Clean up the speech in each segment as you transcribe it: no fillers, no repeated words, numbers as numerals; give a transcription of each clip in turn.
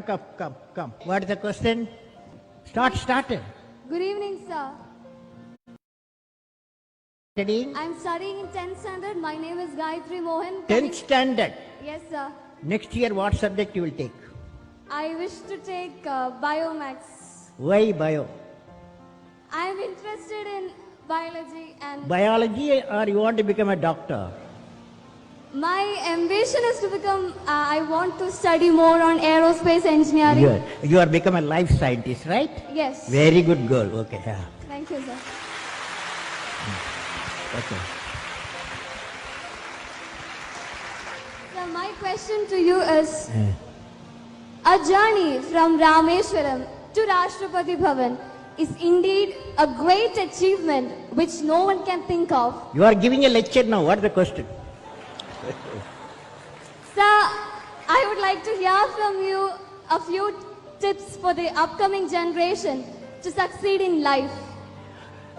Come. What is the question? Start. Good evening, sir. Studying? I'm studying in 10th standard. My name is Gayatri Mohan. 10th standard. Yes, sir. Next year, what subject you will take? I wish to take Biomax. Why bio? I'm interested in biology and Biology, or you want to become a doctor? my ambition is to become, I want to study more on aerospace engineering. You are become a life scientist, right? Yes. Very good girl. Okay. Yeah. Thank you, sir. Okay. So my question to you is, a journey from Rameshwaram to Rashtrapati Bhavan is indeed a great achievement which no one can think of. You are giving a lecture now. What is the question? Sir, I would like to hear from you a few tips for the upcoming generation to succeed in life.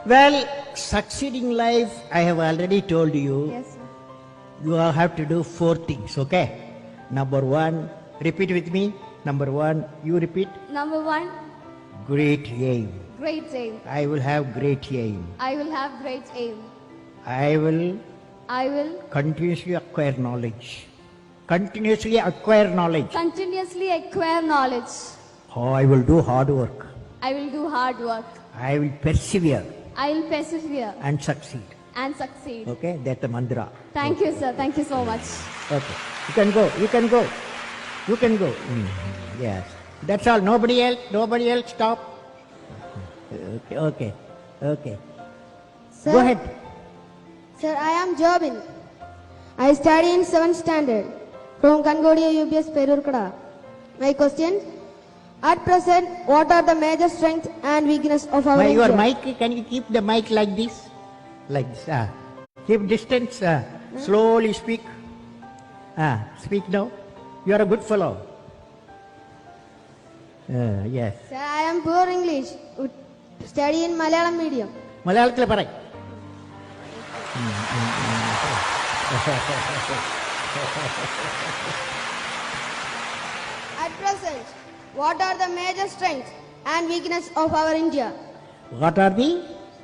Well, succeeding life, I have already told you. Yes, sir. You have to do 4 things, okay? Number 1, repeat with me. Number 1, you repeat. Number 1, Great aim. great aim. I will have great aim. I will have great aim. I will I will continuously acquire knowledge. Continuously acquire knowledge. continuously acquire knowledge. Oh, I will do hard work. I will do hard work. I will persevere I will persevere and succeed. and succeed. Okay, that's the mantra. Thank you, sir. Thank you so much. Okay, you can go. Yes, that's all. Nobody else. Stop. Okay. Sir, Go ahead. Sir, I am Jobin. I study in 7th standard from Kangodia UPS Perurkada. My question: at present, what are the major strengths and weakness of our Your India? mic, can you keep the mic like this? Like this. Keep distance. Slowly speak. Speak now. You are a good fellow. Yes. Sir, I am poor English. Study in Malayalam medium. മലയാളത്തിൽ പറ. At present, what are the major strengths and weakness of our India? What are the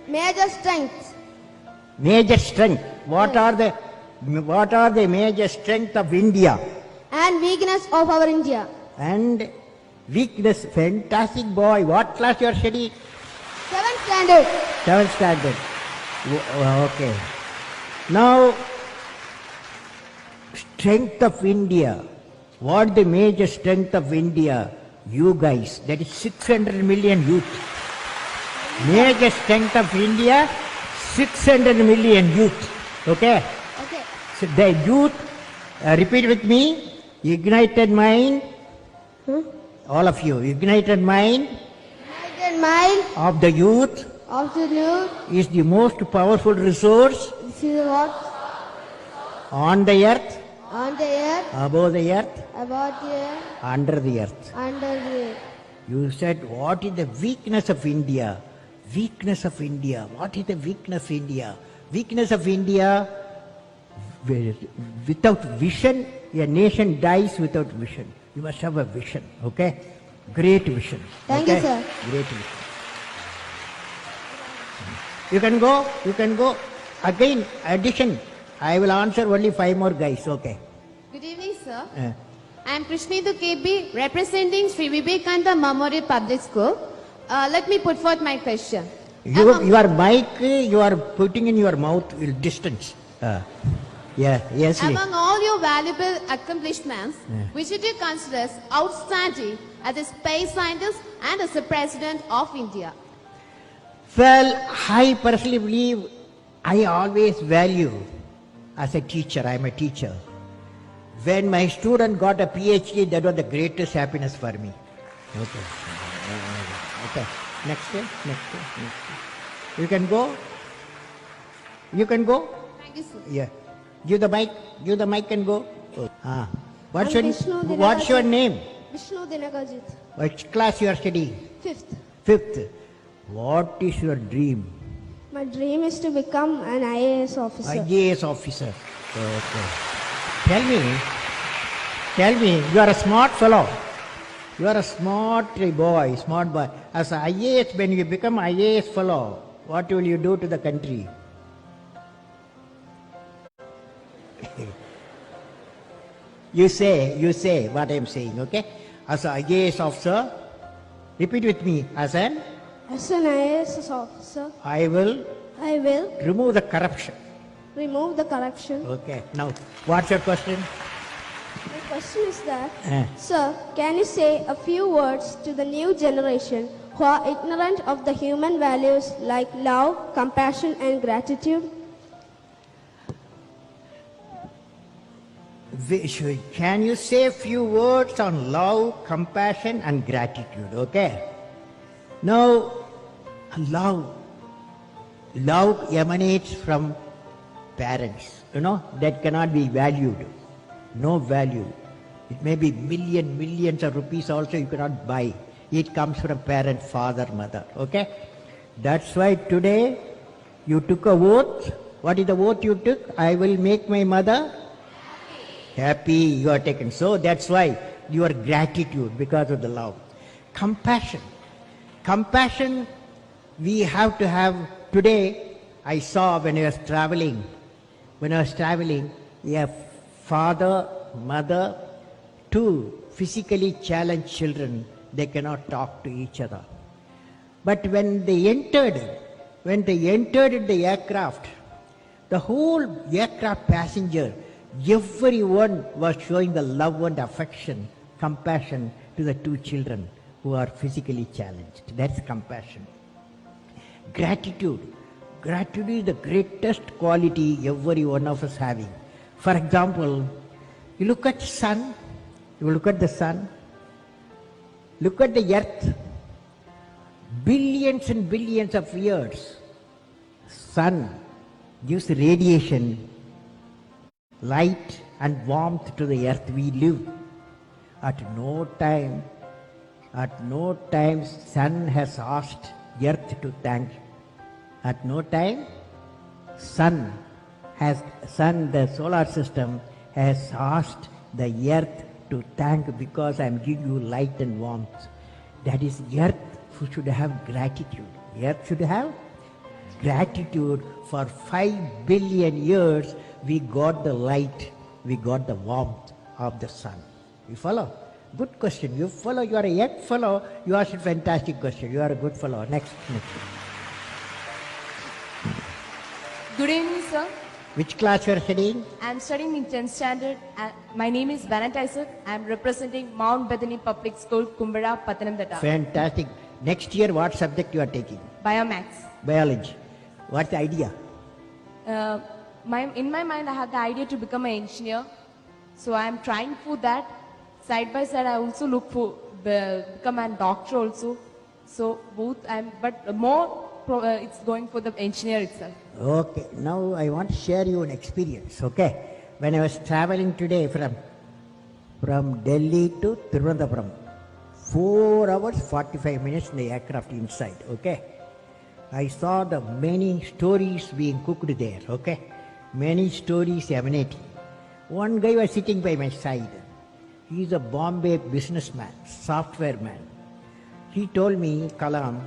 Major strengths major strength? What are the major strength of India? and weakness of our India. And weakness. Fantastic boy. What class you are studying? 7th standard. 7th standard. Okay. Now, strength of India. What the major strength of India? You guys. That is 600 million youth. Major strength of India, 600 million youth. Okay? Okay. So the youth, repeat with me. Ignited mind. All of you. Ignited mind United mind of the youth of the youth. is the most powerful resource This is what on the earth, on the earth, above the earth, about the earth, under the earth. under the earth. You said, what is the weakness of India? Weakness of India. What is the weakness of India? Weakness of India, without vision, a nation dies without vision. You must have a vision, okay? Great vision. Thank you, okay? sir. Great vision. You can go. Again, addition. I will answer only 5 more guys, okay? Good evening, sir. Uh, I am Krishnendu KB, representing Sri Vivekananda Memorial Public School. Let me put forth my question. your mic, you are putting in your mouth distance. Yes. Among all your valuable accomplishments, which do you consider as outstanding as a space scientist and as a president of India? Well, I personally believe I always value as a teacher. I am a teacher. When my student got a PhD, that was the greatest happiness for me. Okay. Next day. You can go. Thank you, sir. Yeah. Give the mic and go. What's I'm Vishnu your Dinakajit. name? Vishnu Dinakajit. Which class you are studying? 5th. 5th. What is your dream? My dream is to become an IAS officer. IAS officer. Okay. Tell me, you are a smart fellow. You are a smart boy, smart boy. As a IAS, when you become IAS fellow, what will you do to the country? You say what I am saying, okay? As an IAS officer, repeat with me. As an IAS officer, I will I will remove the corruption. remove the corruption. Okay. Now, what's your question? My question is that, Eh. sir, can you say a few words to the new generation who are ignorant of the human values like love, compassion, and gratitude? Can you say a few words on love, compassion, and gratitude? Okay. Now, love emanates from parents. That cannot be valued. No value. It may be millions of rupees also you cannot buy. It comes from parent, father, mother. Okay. That's why today you took a oath. What is the oath you took? I will make my mother happy. You are taken. So that's why your gratitude because of the love. Compassion. Compassion we have to have today. I saw when I was traveling, a father, mother, two physically challenged children, they cannot talk to each other. But when they entered the aircraft, the whole aircraft passenger, everyone was showing the love and affection, compassion to the two children who are physically challenged. That's compassion. Gratitude. Gratitude is the greatest quality every one of us having. For example, you look at the sun, look at the earth, billions and billions of years. Sun gives radiation, light and warmth to the earth we live. At no time sun has asked earth to thank. At no time the solar system has asked the earth to thank because I am giving you light and warmth. That is, earth should have gratitude. Earth should have gratitude. For 5 billion years we got the light, we got the warmth of the sun. You follow? Good question. You follow. You are a young fellow. You asked a fantastic question. You are a good fellow. Next. Good evening, sir. Which class you are studying? I am studying in 10th standard. My name is Bennett Isaac. I am representing Mount Bethany Public School, Kumbada, Pathanamthitta. Fantastic. Next year, what subject you are taking? Biomax. Biology. What's the idea? In my mind, I have the idea to become an engineer. So I am trying for that. Side by side, I also look for become a doctor also. So both, but more it's going for the engineer itself. Okay. Now I want to share you an experience. Okay. When I was traveling today from Delhi to Thiruvananthapuram, 4 hours 45 minutes in the aircraft inside. Okay. I saw the many stories being cooked there. Okay. Many stories emanating. One guy was sitting by my side. He is a Bombay businessman, software man. He told me, Kalam,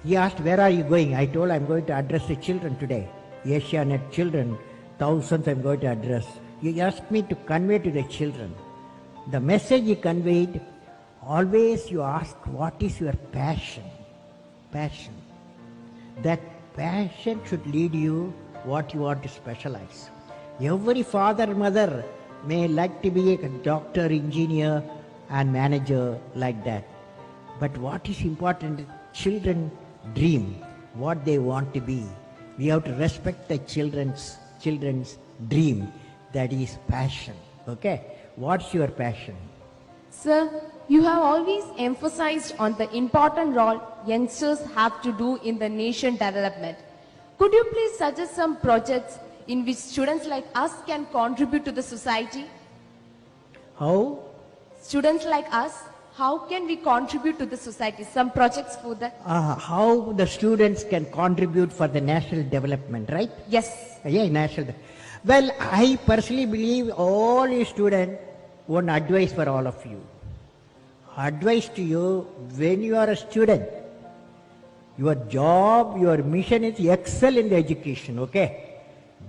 he asked, where are you going? I told, I'm going to address the children today. Asianet children, thousands I'm going to address. He asked me to convey to the children. The message he conveyed, always you ask, what is your passion? Passion. That passion should lead you what you want to specialize. Every father and mother may like to be a doctor, engineer and manager like that. But what is important, children dream what they want to be. We have to respect the children's dream. That is passion. Okay? What's your passion? Sir, you have always emphasized on the important role youngsters have to do in the nation development. Could you please suggest some projects in which students like us can contribute to the society? How? Students like us, how can we contribute to the society? Some projects for that? How the students can contribute for the national development, right? Yes. Yeah, national. Well, I personally believe all you students, one advice for all of you. advice to you, when you are a student, your job, your mission is excel in the education, okay?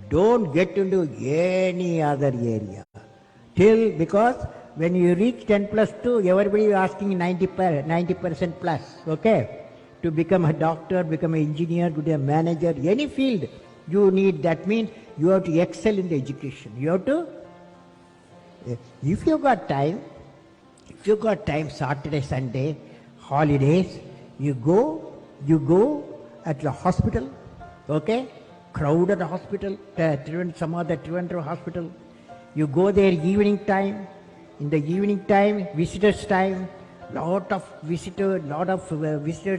Don't get into any other area. Because when you reach 10 plus 2, everybody is asking 90% plus, okay? To become a doctor, become an engineer, to be a manager, any field you need, that means you have to excel in the education. You have to, if you got time, Saturday, Sunday, holidays, you go at the hospital, okay? Crowded hospital, some other Trivandrum hospital. You go there evening time. In the evening time, visitors time, lot of visitors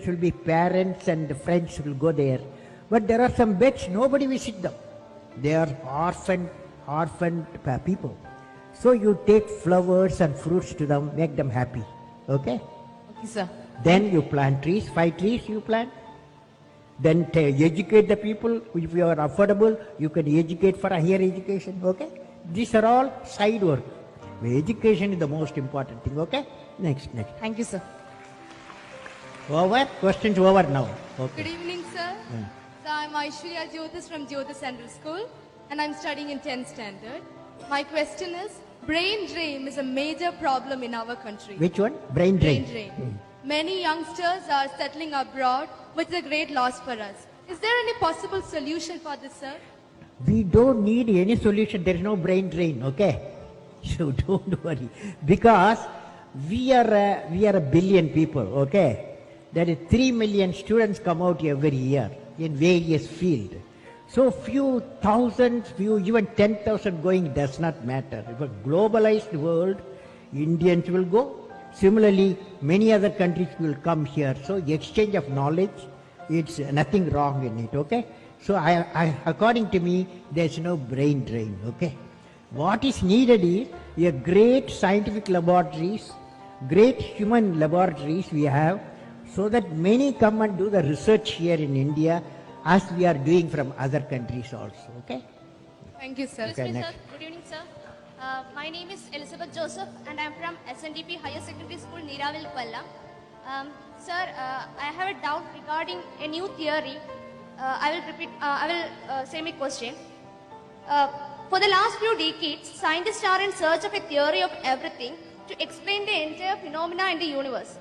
will be parents and friends will go there. But there are some beds, nobody visit them. They are orphaned people. So you take flowers and fruits to them, make them happy, okay? Okay, sir. Then you plant trees, 5 trees you plant. Then educate the people. If you are affordable, you can educate for a higher education, okay? These are all side work. Education is the most important thing, okay? Next. Thank you, sir. Over? Questions over now. Okay. Good evening, sir. So I'm Aishwarya Jyotis from Jyotis Central School and I'm studying in 10th standard. My question is, brain drain is a major problem in our country. Which one? Brain drain. Brain drain. Many youngsters are settling abroad, which is a great loss for us. Is there any possible solution for this, sir? We don't need any solution. There is no brain drain, okay? So don't worry. Because we are a billion people, okay? There is 3 million students come out every year in various fields. So few thousands, even 10,000 going does not matter. If a globalized world, Indians will go. Similarly, many other countries will come here. So exchange of knowledge, it's nothing wrong in it, okay? So according to me, there's no brain drain, okay? What is needed is a great scientific laboratories, great human laboratories we have, so that many come and do the research here in India as we are doing from other countries also, okay? Thank you, sir. Okay, next. Good evening, sir. My name is Elizabeth Joseph and I am from SNDP Higher Secondary School, Neeravil, Palla. Sir, I have a doubt regarding a new theory. I will say my question. For the last few decades, scientists are in search of a theory of everything to explain the entire phenomena in the universe.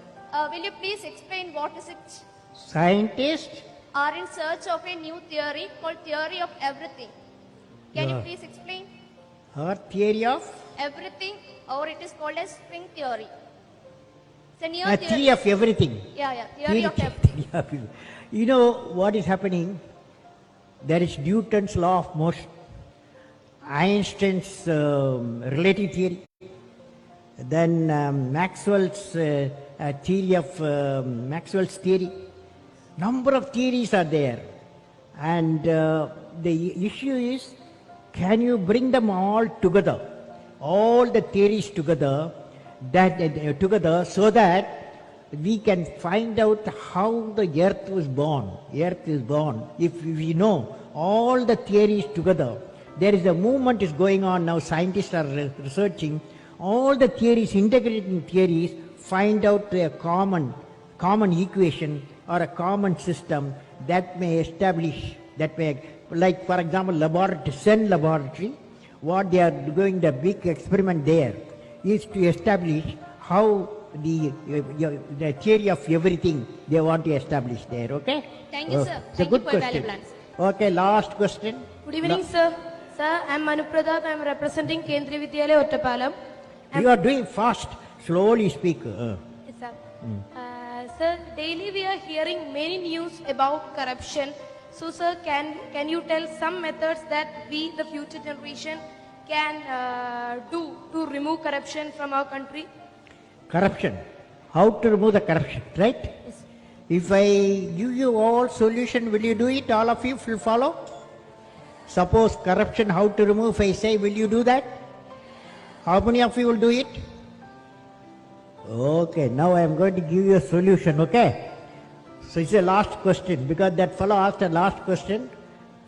Will you please explain what is it? Scientists Are in search of a new theory called theory of everything. Can you Yeah. please explain? or theory of Everything, or it is called as string theory. It's a new a theory. theory of everything. Theory of everything. Theory of everything. You know what is happening? There is Newton's law of motion, Einstein's relative theory, then Maxwell's theory of Maxwell's theory. Number of theories are there, and the issue is, can you bring them all together, all the theories together, so that we can find out how the earth was born. Earth is born. If we know all the theories together, there is a movement is going on now. Scientists are researching all the theories, integrating theories, find out a common equation or a common system that may establish, like for example, CERN laboratory, what they are doing, the big experiment there is to establish how the theory of everything they want to establish there, okay? Thank you, sir. It's a Thank you good for your question. valuable answer. Okay, last question. Good evening, sir. Sir, I am Manu Pratap. I am representing Kendriya Vidyalaya, Ottapalam. You are doing fast, slowly speak. Yes, sir. Sir, daily we are hearing many news about corruption. So, sir, can you tell some methods that we, the future generation, can do to remove corruption from our country? Corruption. How to remove the corruption, right? Yes. If I give you all solution, will you do it? All of you will follow? Suppose corruption, how to remove, if I say, will you do that? How many of you will do it? Okay, now I am going to give you a solution, okay? So it's a last question, because that fellow asked a last question.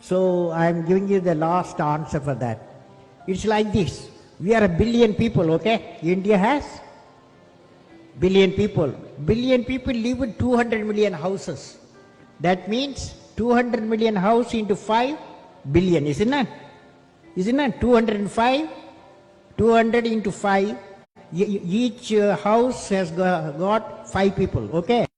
So I am giving you the last answer for that. It's like this. We are a billion people, okay? India has billion people. Billion people live in 200 million houses. That means 200 million house into 5 billion, isn't it? Isn't it? 205, 200 into 5. Each house has got 5 people, okay?